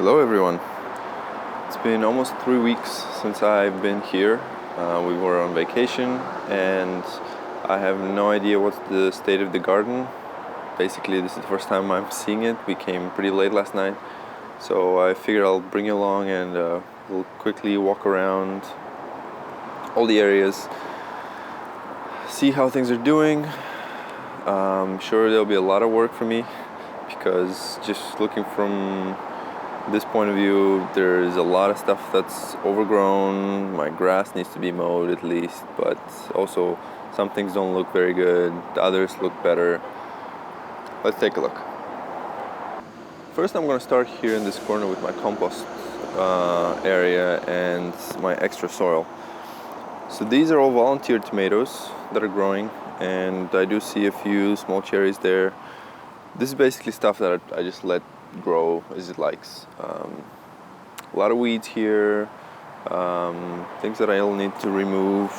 Hello everyone. It's been almost 3 weeks since I've been here. We were on vacation and I have no idea what's the state of the garden. Basically, this is the first time I'm seeing it. We came pretty late last night, so I figured I'll bring you along and we'll quickly walk around all the areas, see how things are doing. I'm sure there'll be a lot of work for me because just looking from this point of view, there's a lot of stuff that's overgrown. My grass needs to be mowed at least, but also some things don't look very good, others look better. Let's take a look. First, I'm going to start here in this corner with my compost area and my extra soil. So these are all volunteer tomatoes that are growing, and I do see a few small cherries there. This is basically stuff that I just let grow as it likes. A lot of weeds here, things that I'll need to remove.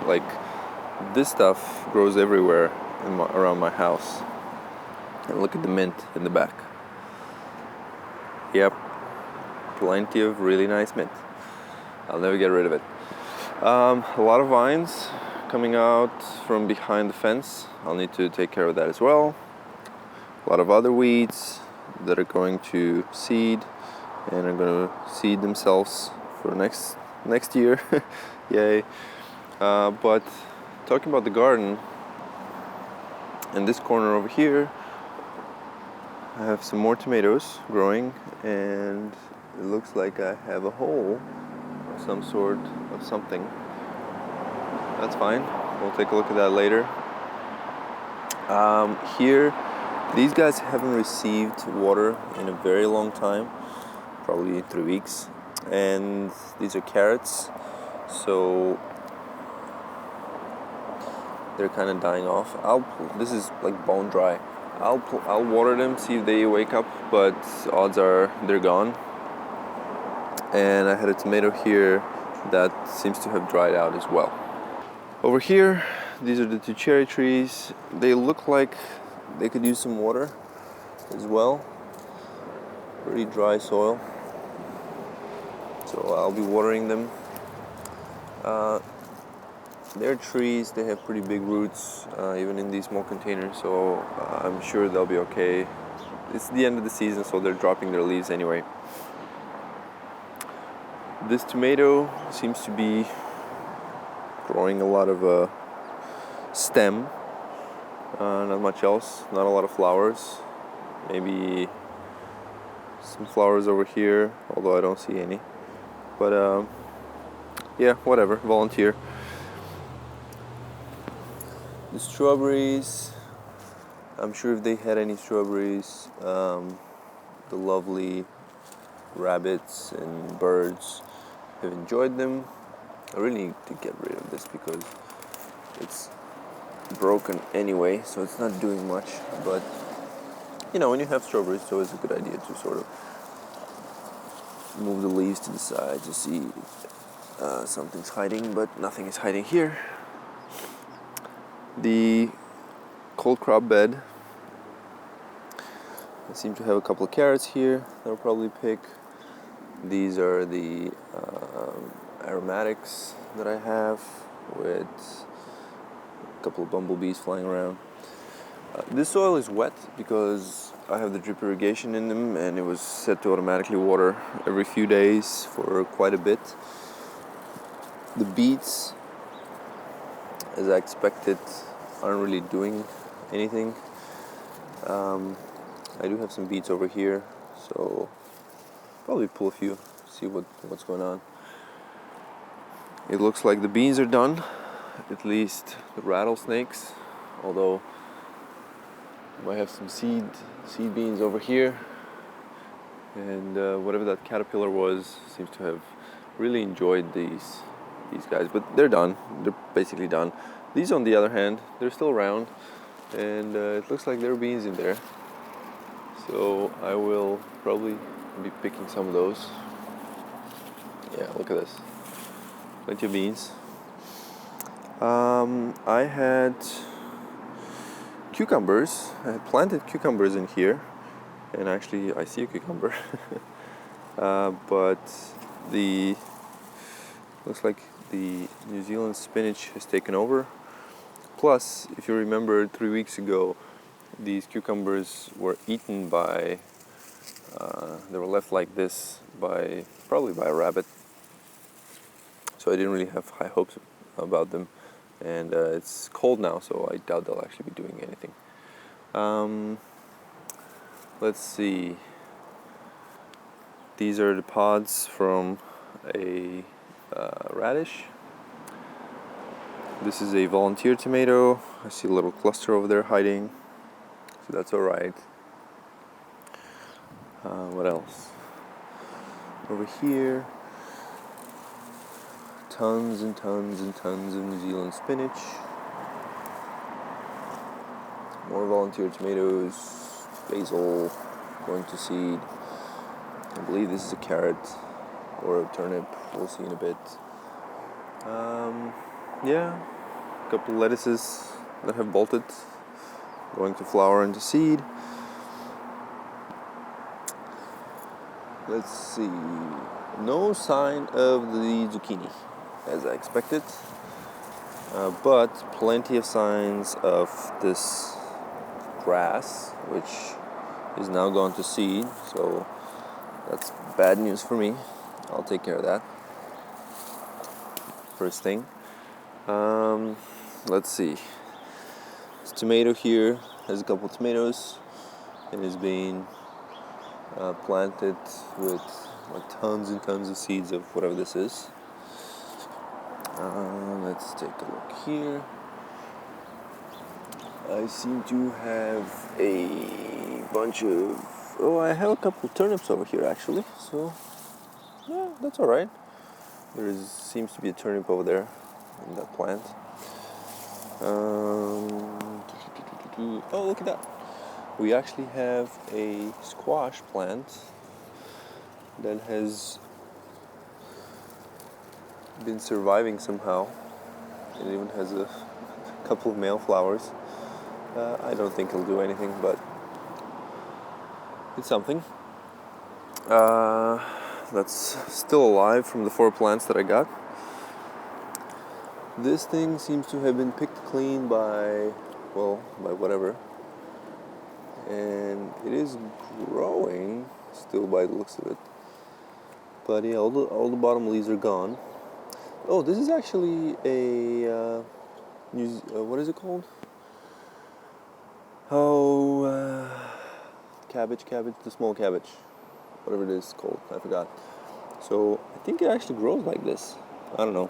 Like this stuff grows everywhere around my house. And look at the mint in the back. Yep, plenty of really nice mint. I'll never get rid of it. A lot of vines coming out from behind the fence. I'll need to take care of that as well. A lot of other weeds that are going to seed and are going to seed themselves for next year. Yay. But talking about the garden, in this corner over here I have some more tomatoes growing, and it looks like I have a hole of some sort of something. That's fine, we'll take a look at that later. Here, these guys haven't received water in a very long time, probably 3 weeks, and these are carrots, so they're kind of dying off. This is like bone dry. I'll water them, see if they wake up, but odds are they're gone. And I had a tomato here that seems to have dried out as well. Over here, these are the 2 cherry trees. They look like they could use some water as well. Pretty dry soil. So I'll be watering them. They're trees, they have pretty big roots, even in these small containers, so I'm sure they'll be okay. It's the end of the season, so they're dropping their leaves anyway. This tomato seems to be growing a lot of stem, not much else, not a lot of flowers. Maybe some flowers over here, although I don't see any. But yeah, whatever, volunteer. The strawberries, I'm sure if they had any strawberries, the lovely rabbits and birds have enjoyed them. I really need to get rid of this because it's broken anyway, so it's not doing much. But you know, when you have strawberries, it's always a good idea to sort of move the leaves to the side to see something's hiding, but nothing is hiding here. The cold crop bed, I seem to have a couple of carrots here that I'll probably pick. These are the aromatics that I have with a couple of bumblebees flying around. This soil is wet because I have the drip irrigation in them, and it was set to automatically water every few days for quite a bit. The beets, as I expected, aren't really doing anything. I do have some beets over here, so probably pull a few, see what's going on. It looks like the beans are done, at least the rattlesnakes, although I might have some seed beans over here, and whatever that caterpillar was seems to have really enjoyed these guys, but they're done. They're basically done. These, on the other hand, they're still around, and it looks like there are beans in there. So I will probably be picking some of those. Yeah, look at this. Plenty of beans. I had cucumbers. I had planted cucumbers in here, and actually I see a cucumber. but the looks like the New Zealand spinach has taken over. Plus, if you remember 3 weeks ago, these cucumbers were eaten by, they were left like this by, probably by a rabbit. So I didn't really have high hopes about them. And it's cold now, so I doubt they'll actually be doing anything. Let's see. These are the pods from a radish. This is a volunteer tomato. I see a little cluster over there hiding, so that's alright. What else? Over here, tons and tons and tons of New Zealand spinach. More volunteer tomatoes, basil going to seed. I believe this is a carrot or a turnip. We'll see in a bit. Yeah, a couple lettuces that have bolted, going to flower and to seed. Let's see. No sign of the zucchini, as I expected, but plenty of signs of this grass, which is now gone to seed. So that's bad news for me. I'll take care of that first thing. Let's see. This tomato here has a couple of tomatoes and is being planted with tons and tons of seeds of whatever this is. Let's take a look here. I seem to have a bunch of... Oh, I have a couple of turnips over here actually, so yeah, that's alright. Seems to be a turnip over there in that plant. Oh, look at that. We actually have a squash plant that has been surviving somehow. It even has a couple of male flowers. I don't think it'll do anything, but it's something. That's still alive from the 4 plants that I got. This thing seems to have been picked clean by whatever. And it is growing still by the looks of it. But yeah, all the bottom leaves are gone. Oh, this is actually a what is it called? Oh, cabbage, the small cabbage, whatever it is called, I forgot. So I think it actually grows like this. I don't know.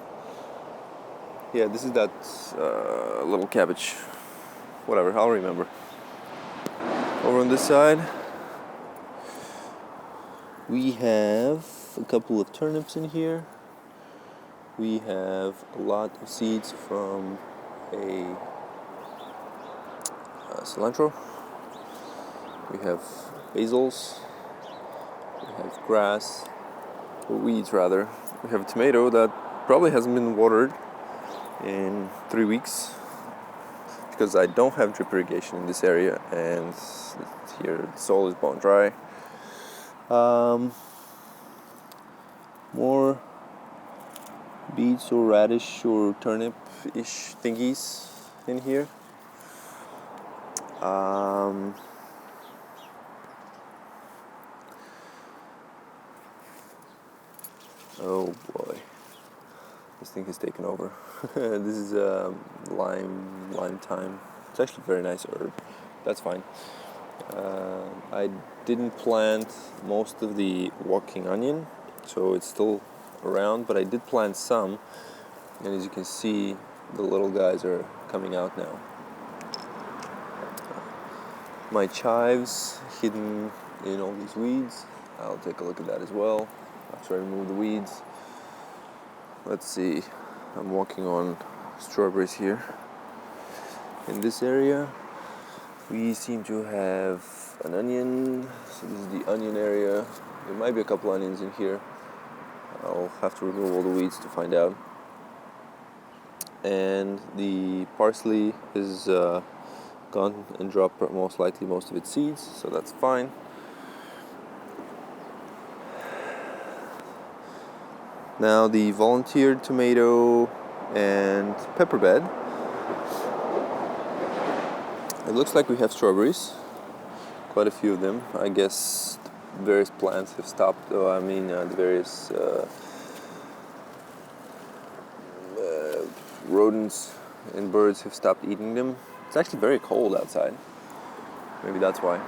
Yeah, this is that little cabbage. Whatever, I'll remember. Over on this side, we have a couple of turnips in here. We have a lot of seeds from a cilantro. We have basils. We have grass, or weeds rather. We have a tomato that probably hasn't been watered in 3 weeks because I don't have drip irrigation in this area, and here the soil is bone dry. More beets or radish or turnip-ish thingies in here. Oh boy, this thing has taken over. This is lime thyme. It's actually a very nice herb. That's fine. I didn't plant most of the walking onion, so it's still around, but I did plant some, and as you can see, the little guys are coming out now. My chives hidden in all these weeds. I'll take a look at that as well after I remove the weeds. Let's see, I'm walking on strawberries here. In this area, we seem to have an onion. So this is the onion area. There might be a couple onions in here. I'll have to remove all the weeds to find out. And the parsley is gone and dropped most likely most of its seeds, so that's fine. Now the volunteered tomato and pepper bed. It looks like we have strawberries, quite a few of them. I guess various plants have stopped, the various rodents and birds have stopped eating them. It's actually very cold outside. Maybe that's why.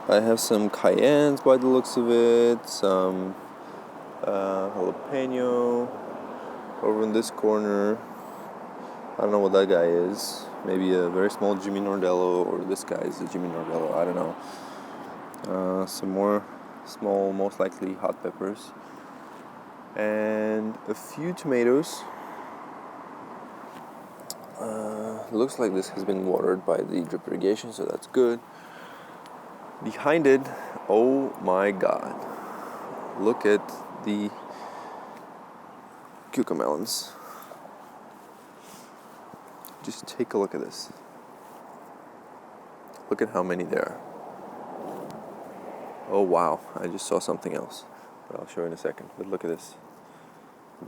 I have some cayennes by the looks of it, some jalapeno over in this corner. I don't know what that guy is. Maybe a very small Jimmy Nordello, or this guy is a Jimmy Nordello, I don't know. Some more small, most likely hot peppers. And a few tomatoes. Looks like this has been watered by the drip irrigation, so that's good. Behind it, oh my god. Look at the cucamelons. Just take a look at this. Look at how many there are. Oh wow, I just saw something else, but I'll show you in a second. But look at this.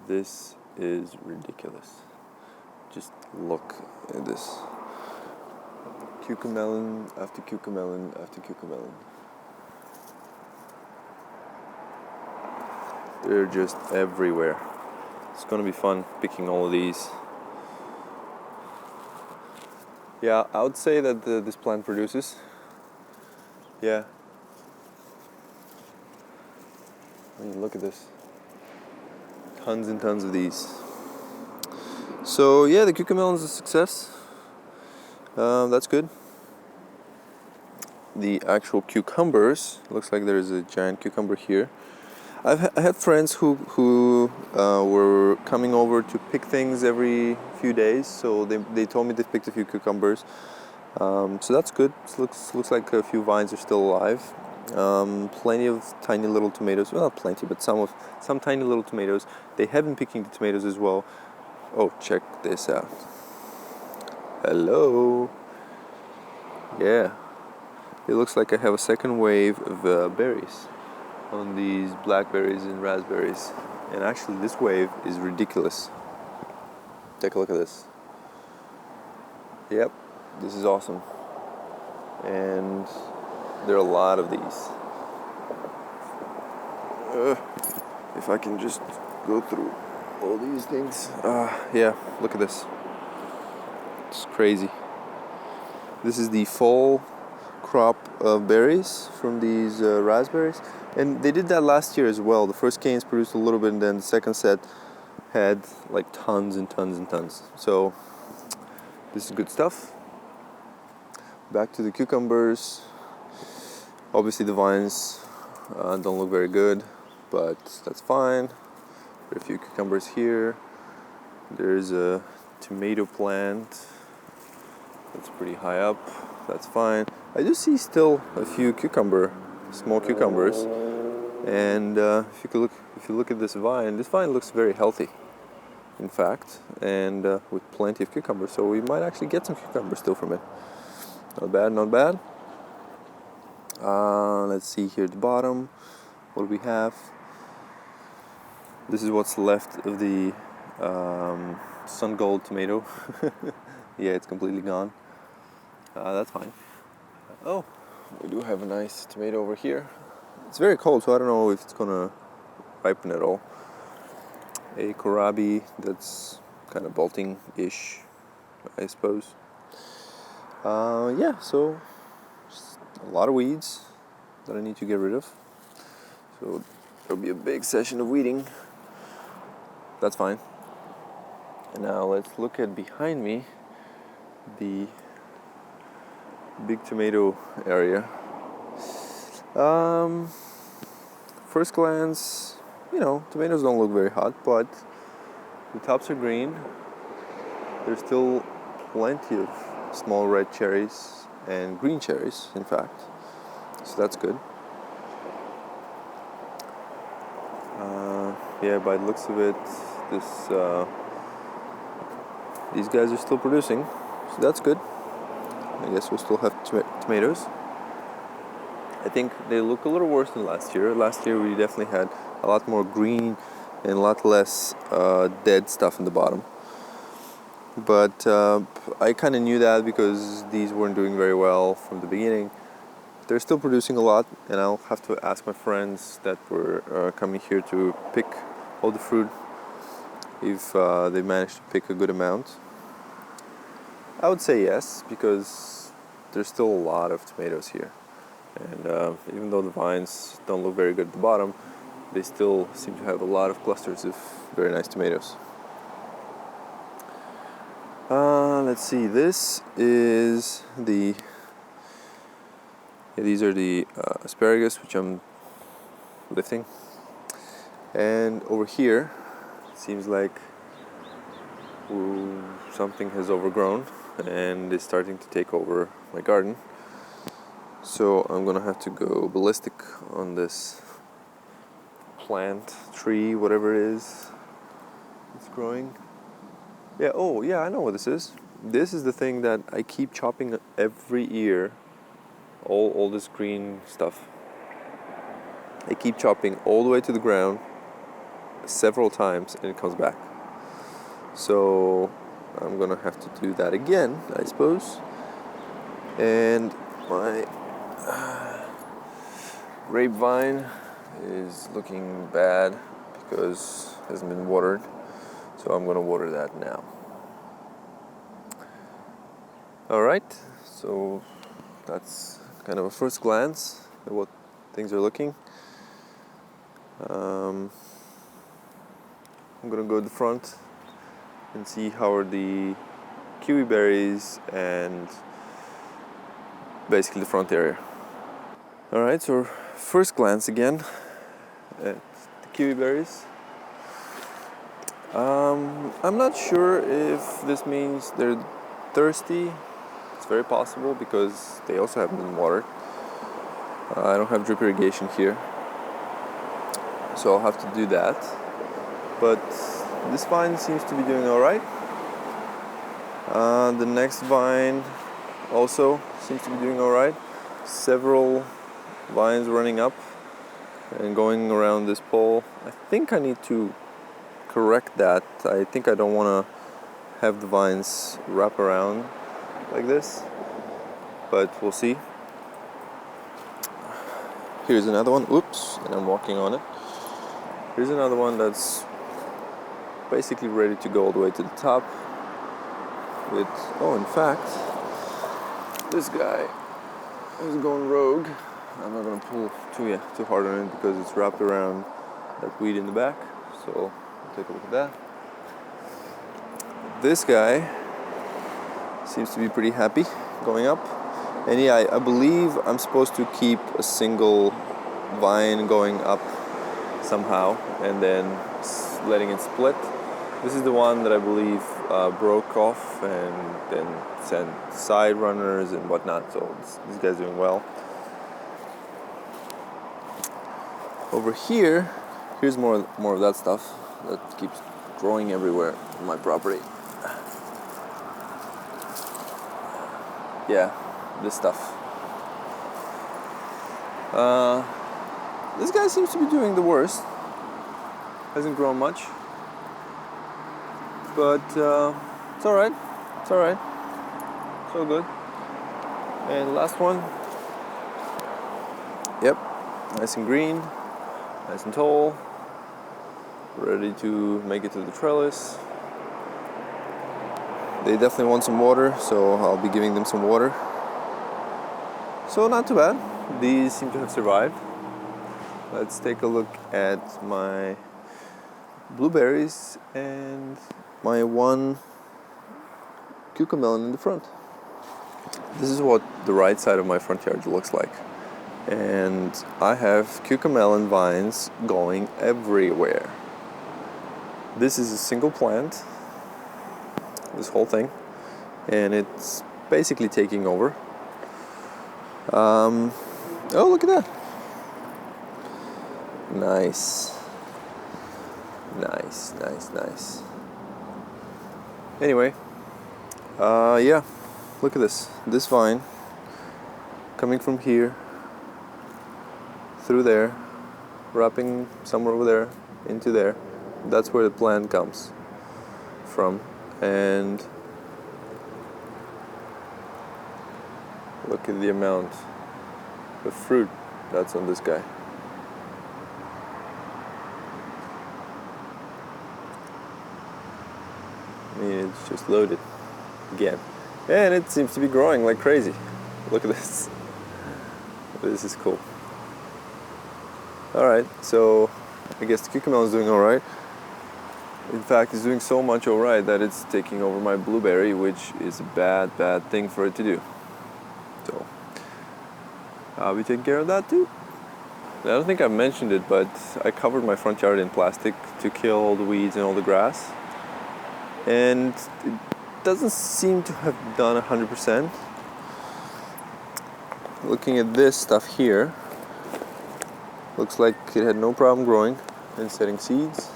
This is ridiculous. Just look at this. Cucamelon after cucamelon after cucamelon. They're just everywhere. It's gonna be fun picking all of these. Yeah, I would say that this plant produces. Yeah. I mean, look at this. Tons and tons of these. So yeah, the cucamelon is a success. That's good. The actual cucumbers, looks like there's a giant cucumber here. I had friends who were coming over to pick things every few days, so they told me they picked a few cucumbers. So that's good. It looks like a few vines are still alive. Plenty of tiny little tomatoes. Well, not plenty, but some tiny little tomatoes. They have been picking the tomatoes as well. Oh, check this out. Hello. Yeah. It looks like I have a second wave of berries on these blackberries and raspberries. And actually this wave is ridiculous. Take a look at this. Yep, this is awesome. And there are a lot of these. If I can just go through all these things. Yeah, look at this. It's crazy. This is the fall crop of berries from these raspberries. And they did that last year as well. The first canes produced a little bit, and then the second set had like tons and tons and tons. So this is good stuff. Back to the cucumbers. Obviously the vines don't look very good, but that's fine. There are a few cucumbers here. There's a tomato plant that's pretty high up. That's fine. I do see still a few small cucumbers. And if you look at this vine looks very healthy, in fact, and with plenty of cucumbers. So we might actually get some cucumbers still from it. Not bad, not bad. Let's see here at the bottom. What do we have? This is what's left of the sun gold tomato. Yeah, it's completely gone. That's fine. Oh, we do have a nice tomato over here. It's very cold, so I don't know if it's gonna ripen at all. A kohlrabi that's kind of bolting-ish, I suppose. Yeah, so just a lot of weeds that I need to get rid of. So there'll be a big session of weeding. That's fine. And now let's look at behind me, the big tomato area. First glance, tomatoes don't look very hot, but the tops are green. There's still plenty of small red cherries and green cherries, in fact. So that's good. Yeah, by the looks of it, these guys are still producing, so that's good. I guess we'll still have tomatoes. I think they look a little worse than last year. Last year we definitely had a lot more green and a lot less dead stuff in the bottom. But I kind of knew that because these weren't doing very well from the beginning. They're still producing a lot, and I'll have to ask my friends that were coming here to pick all the fruit if they managed to pick a good amount. I would say yes, because there's still a lot of tomatoes here. And even though the vines don't look very good at the bottom, they still seem to have a lot of clusters of very nice tomatoes. Let's see, this is the... these are the asparagus, which I'm lifting. And over here, it seems like something has overgrown and is starting to take over my garden. So I'm gonna have to go ballistic on this plant, tree, whatever it is. It's growing. Yeah, oh yeah, I know what this is. This is the thing that I keep chopping every year. All this green stuff. I keep chopping all the way to the ground several times and it comes back. So I'm gonna have to do that again, I suppose. And my grapevine is looking bad because it hasn't been watered. So I'm gonna water that now. Alright, so that's kind of a first glance at what things are looking. I'm gonna go to the front and see how are the kiwi berries and basically the front area. Alright, so first glance again at the kiwi berries. I'm not sure if this means they're thirsty. It's very possible because they also haven't been watered. I don't have drip irrigation here, so I'll have to do that. But this vine seems to be doing alright. The next vine also seems to be doing alright. Several vines running up and going around this pole. I think I need to correct that. I think I don't want to have the vines wrap around like this, but we'll see. Here's another one. Oops, and I'm walking on it. Here's another one that's basically ready to go all the way to the top with, oh, in fact, this guy is going rogue. I'm not going to pull too hard on it because it's wrapped around that weed in the back. So take a look at that. This guy seems to be pretty happy going up. And yeah, I believe I'm supposed to keep a single vine going up somehow and then letting it split. This is the one that I believe broke off and then sent side runners and whatnot. So this guy's doing well. Over here, here's more of that stuff that keeps growing everywhere on my property. Yeah, this stuff. This guy seems to be doing the worst. Hasn't grown much, but it's all right. It's all right. It's all good. And last one. Yep, nice and green, nice and tall, ready to make it to the trellis. They definitely want some water, so I'll be giving them some water. So not too bad. These seem to have survived. Let's take a look at my blueberries and my one cucumber in the front. This is what the right side of my front yard looks like. And I have cucumber vines going everywhere. This is a single plant, this whole thing, and it's basically taking over. Oh, look at that. Nice. Nice. Anyway, yeah, look at this. This vine coming from here through there, wrapping somewhere over there, into there. That's where the plant comes from. And look at the amount of fruit that's on this guy. I mean, it's just loaded again. And it seems to be growing like crazy. Look at this. This is cool. Alright, so I guess the cucumber is doing alright. In fact, it's doing so much alright that it's taking over my blueberry, which is a bad thing for it to do. So I'll be taking care of that too. I don't think I've mentioned it, but I covered my front yard in plastic to kill all the weeds and all the grass. And it doesn't seem to have done 100%. Looking at this stuff here, looks like it had no problem growing and setting seeds,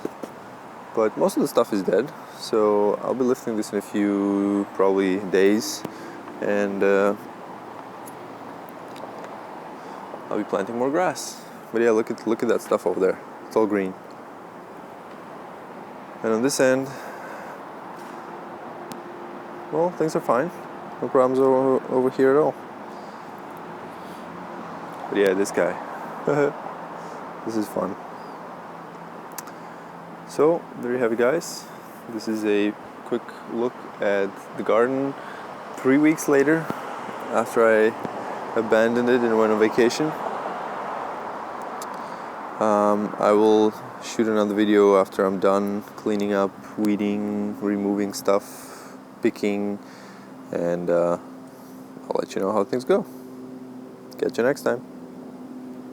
but most of the stuff is dead. So I'll be lifting this in a few probably days, and I'll be planting more grass. But yeah, look at that stuff over there. It's all green. And on this end, well, things are fine. No problems over here at all. But yeah, this guy. This is fun. So, there you have it, guys. This is a quick look at the garden 3 weeks later, after I abandoned it and went on vacation. I will shoot another video after I'm done cleaning up, weeding, removing stuff, picking, and I'll let you know how things go. Catch you next time.